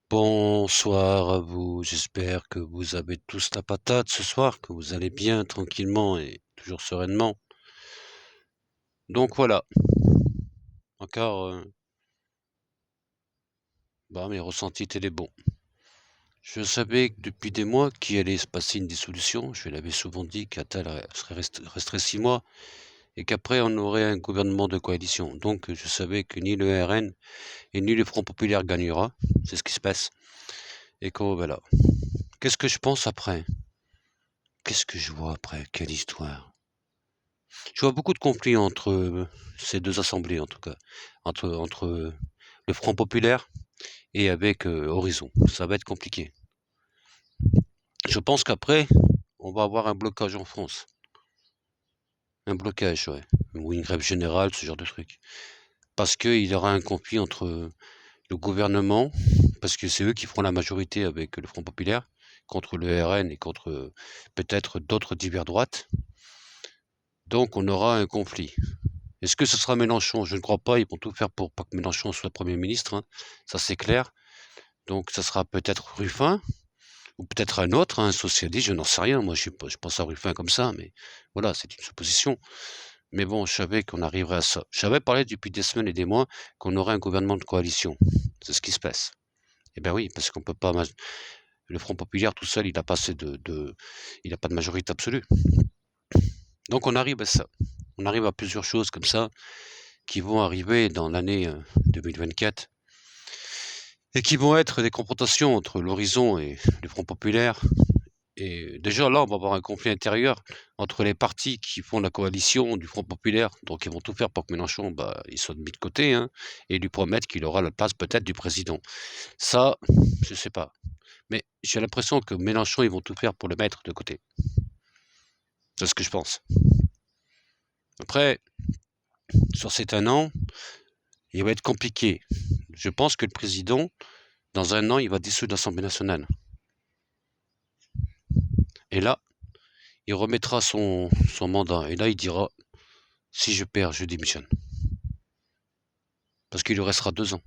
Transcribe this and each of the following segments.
Bonsoir à vous, j'espère que vous avez tous la patate ce soir, que vous allez bien tranquillement et toujours sereinement. Donc voilà, encore mes ressentis étaient bons. Je savais que depuis des mois qu'il allait se passer une dissolution, je l'avais souvent dit qu'Attal resterait 6 mois et qu'après on aurait un gouvernement de coalition. Donc je savais que ni le RN et ni le Front populaire gagnera, c'est ce qui se passe. Et que voilà. Qu'est-ce que je pense après? Qu'est-ce que je vois après? Quelle histoire? Je vois beaucoup de conflits entre ces deux assemblées, en tout cas, entre le Front populaire et avec Horizon. Ça va être compliqué. Je pense qu'après, on va avoir un blocage en France. Un blocage, ouais. Ou une grève générale, ce genre de truc. Parce qu'il y aura un conflit entre le gouvernement, parce que c'est eux qui feront la majorité avec le Front populaire, contre le RN et contre peut-être d'autres divers droites. Donc on aura un conflit. Est-ce que ce sera Mélenchon? Je ne crois pas. Ils vont tout faire pour pas que Mélenchon soit Premier ministre, hein. Ça, c'est clair. Donc, ça sera peut-être Ruffin, ou peut-être un autre, un socialiste, je n'en sais rien. Moi, je pense à Ruffin comme ça, mais voilà, c'est une supposition. Mais bon, je savais qu'on arriverait à ça. J'avais parlé depuis des semaines et des mois qu'on aurait un gouvernement de coalition. C'est ce qui se passe. Eh bien oui, parce qu'on peut pas. Le Front populaire tout seul, il n'a pas il a pas de majorité absolue. Donc, on arrive à ça. On arrive à plusieurs choses comme ça qui vont arriver dans l'année 2024 et qui vont être des confrontations entre l'Horizon et le Front populaire. Et déjà là, on va avoir un conflit intérieur entre les partis qui font la coalition du Front populaire, donc ils vont tout faire pour que Mélenchon il soit mis de côté, hein, et lui promettre qu'il aura la place peut-être du président. Ça, je sais pas. Mais j'ai l'impression que Mélenchon, ils vont tout faire pour le mettre de côté. C'est ce que je pense. Après, sur cet un an, il va être compliqué. Je pense que le président, dans un an, il va dissoudre l'Assemblée nationale. Et là, il remettra son mandat. Et là, il dira, si je perds, je démissionne. Parce qu'il lui restera 2 ans.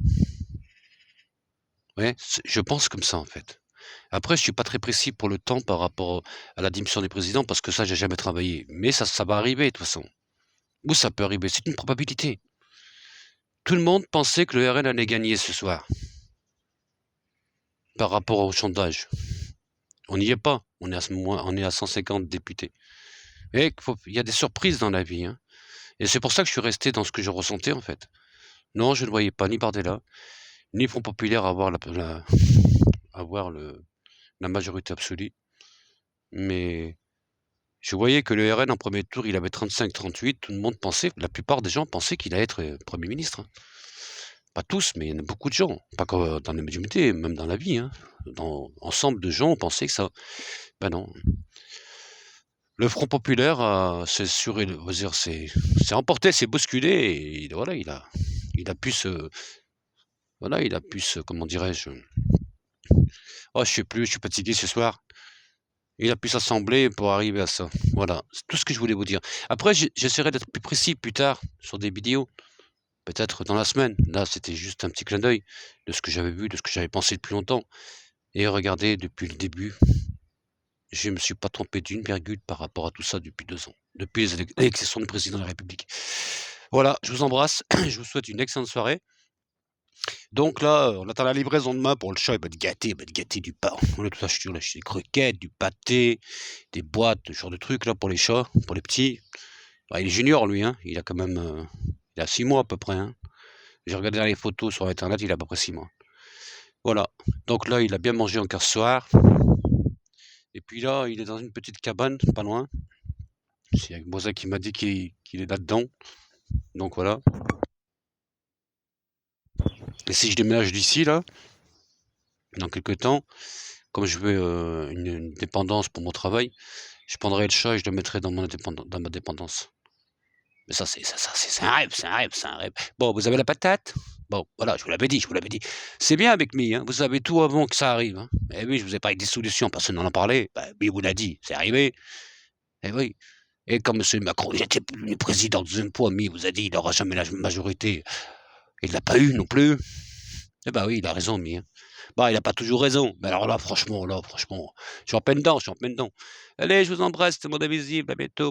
Ouais, je pense comme ça, en fait. Après, je suis pas très précis pour le temps par rapport à la démission du président, parce que ça, j'ai jamais travaillé. Mais ça va arriver, de toute façon. Ou ça peut arriver, c'est une probabilité. Tout le monde pensait que le RN allait gagner ce soir, par rapport au sondage. On n'y est pas, on est à 150 députés. Et il y a des surprises dans la vie, hein. Et c'est pour ça que je suis resté dans ce que je ressentais, en fait. Non, je ne voyais pas ni Bardella, ni Front populaire avoir la majorité absolue. Mais je voyais que le RN en premier tour, il avait 35-38. Tout le monde pensait, la plupart des gens pensaient qu'il allait être Premier ministre, hein. Pas tous, mais il y en a beaucoup de gens. Pas que dans les médiumnités, même dans la vie, hein. Dans ensemble de gens, on pensait que ça. Ben non. Le Front populaire, c'est emporté, c'est bousculé, et voilà, il a pu comment dirais-je, oh, je sais plus, je suis fatigué ce soir. Il a pu s'assembler pour arriver à ça. Voilà, c'est tout ce que je voulais vous dire. Après, j'essaierai d'être plus précis plus tard sur des vidéos, peut-être dans la semaine. Là, c'était juste un petit clin d'œil de ce que j'avais vu, de ce que j'avais pensé depuis longtemps. Et regardez, depuis le début, je ne me suis pas trompé d'une virgule par rapport à tout ça depuis 2 ans, depuis l'élection du président de la République. Voilà, je vous embrasse, je vous souhaite une excellente soirée. Donc là, on attend la livraison demain pour le chat, il va te gâter du pain. On a tout acheté, on a acheté des croquettes, du pâté, des boîtes, ce genre de trucs là pour les chats, pour les petits. Bah, il est junior lui, hein, il a quand même il a 6 mois à peu près, hein. J'ai regardé les photos sur internet, il a à peu près 6 mois. Voilà, donc là, il a bien mangé encore ce soir. Et puis là, il est dans une petite cabane, pas loin. C'est un voisin qui m'a dit qu'il est là-dedans. Donc voilà. Et si je déménage d'ici, là, dans quelques temps, comme je veux une dépendance pour mon travail, je prendrai le chat et je le mettrai dans ma dépendance. Mais ça, c'est un rêve, c'est un rêve, c'est un rêve. Bon, vous avez la patate? Bon, voilà, je vous l'avais dit, je vous l'avais dit. C'est bien avec Mi, hein, vous savez tout avant que ça arrive, hein. Eh oui, je vous ai parlé des solutions, personne n'en a parlé. Bah, Mi vous l'a dit, c'est arrivé. Eh oui. Et comme M. Macron était le président de deuxième fois, Mi vous a dit il n'aura jamais la majorité. Il ne l'a pas eu non plus. Eh bah, oui, il a raison, lui, hein. Bah, il a pas toujours raison, mais alors là, franchement, je suis en plein dedans, je suis en plein dedans. Allez, je vous embrasse, c'était mon invisible, à bientôt.